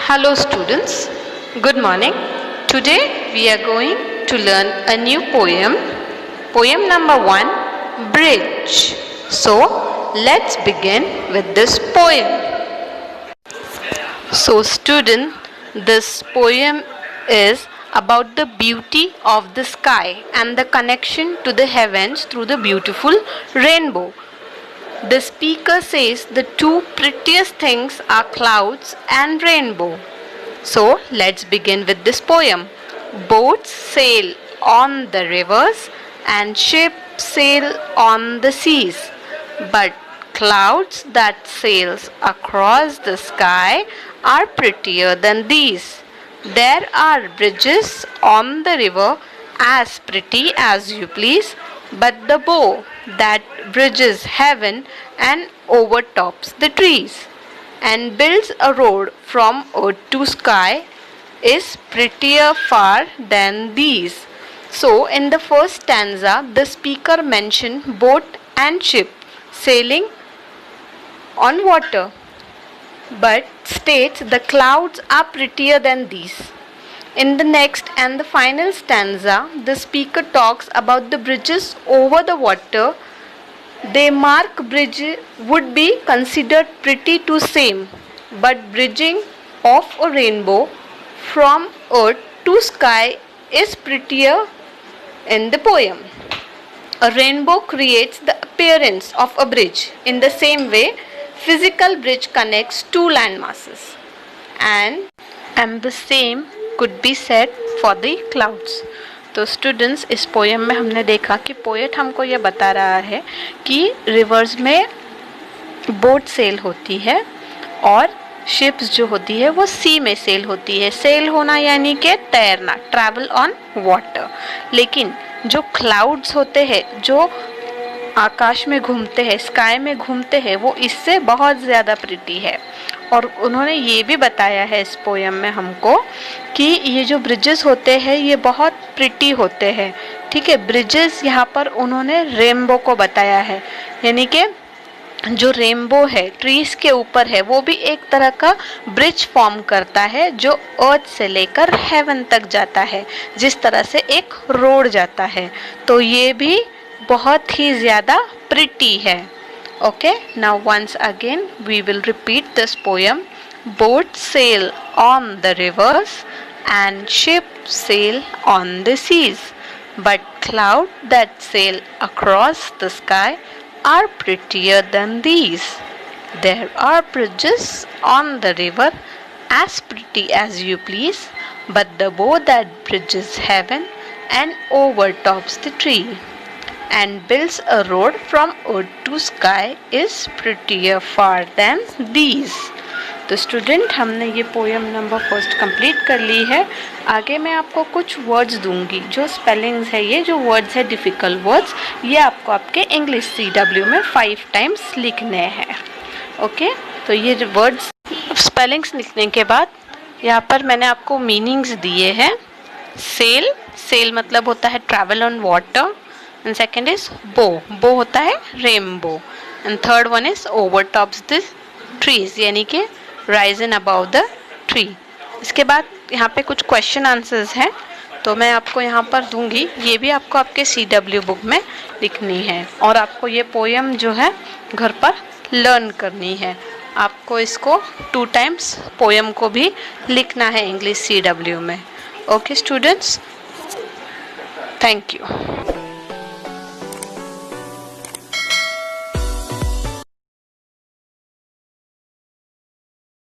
Hello students, good morning. Today we are going to learn a new poem. Poem number 1, Bridge. So let's begin with this poem. So student, this poem is about the beauty of the sky and the connection to the heavens through the beautiful rainbow. The speaker says the two prettiest things are clouds and rainbow. So let's begin with this poem. Boats sail on the rivers and ships sail on the seas, but clouds that sails across the sky are prettier than these. There are bridges on the river as pretty as you please, but the bow that bridges heaven and overtops the trees and builds a road from earth to sky is prettier far than these. So in the first stanza, the speaker mentioned boat and ship sailing on water, but states the clouds are prettier than these. In the next and the final stanza, the speaker talks about the bridges over the water. They mark bridge would be considered pretty to same, but bridging of a rainbow from earth to sky is prettier in the poem. A rainbow creates the appearance of a bridge. In the same way, physical bridge connects two land masses, and the same could be said for the clouds. तो students, इस poem में हमने देखा कि poet हमको ये बता रहा है कि रिवर्स में बोट सेल होती है और शिप्स जो होती है वो सी में सेल होती है. सेल होना यानी कि तैरना, ट्रैवल ऑन वाटर. लेकिन जो क्लाउड्स होते हैं, जो आकाश में घूमते हैं, स्काई में घूमते हैं, वो इससे बहुत ज़्यादा प्रिटी है. और उन्होंने ये भी बताया है इस पोएम में हमको कि ये जो ब्रिजेस होते हैं ये बहुत प्रिटी होते हैं. ठीक है, ब्रिजेस यहाँ पर उन्होंने रेनबो को बताया है, यानी कि जो रेनबो है ट्रीज के ऊपर है वो भी एक तरह का ब्रिज फॉर्म करता है जो अर्थ से लेकर हेवन तक जाता है, जिस तरह से एक रोड जाता है. तो ये भी बहुत ही ज़्यादा प्रिटी है. Okay, now once again we will repeat this poem. Boats sail on the rivers and ships sail on the seas, but clouds that sail across the sky are prettier than these. There are bridges on the river as pretty as you please, but the bow that bridges heaven and overtops the tree and builds a road from earth to sky is prettier far than these. तो student, हमने ये poem number first complete कर ली है. आगे मैं आपको कुछ words दूंगी, जो स्पेलिंग्स है, ये जो वर्ड्स है डिफ़िकल्ट वर्ड्स, ये आपको आपके इंग्लिश CW में 5 टाइम्स लिखने हैं. ओके, तो ये वर्ड्स स्पेलिंग्स लिखने के बाद यहाँ पर मैंने आपको मीनिंग्स दिए हैं. सेल, सेल मतलब होता है travel on water. And second is bow, bow होता है rainbow. And third one is overtops the trees, यानी कि rising above the tree. इसके बाद यहाँ पे कुछ क्वेश्चन आंसर्स हैं, तो मैं आपको यहाँ पर दूंगी. ये भी आपको आपके CW बुक में लिखनी है और आपको ये पोएम जो है घर पर लर्न करनी है. आपको इसको 2 टाइम्स पोएम को भी लिखना है इंग्लिश CW में. Okay students, thank you.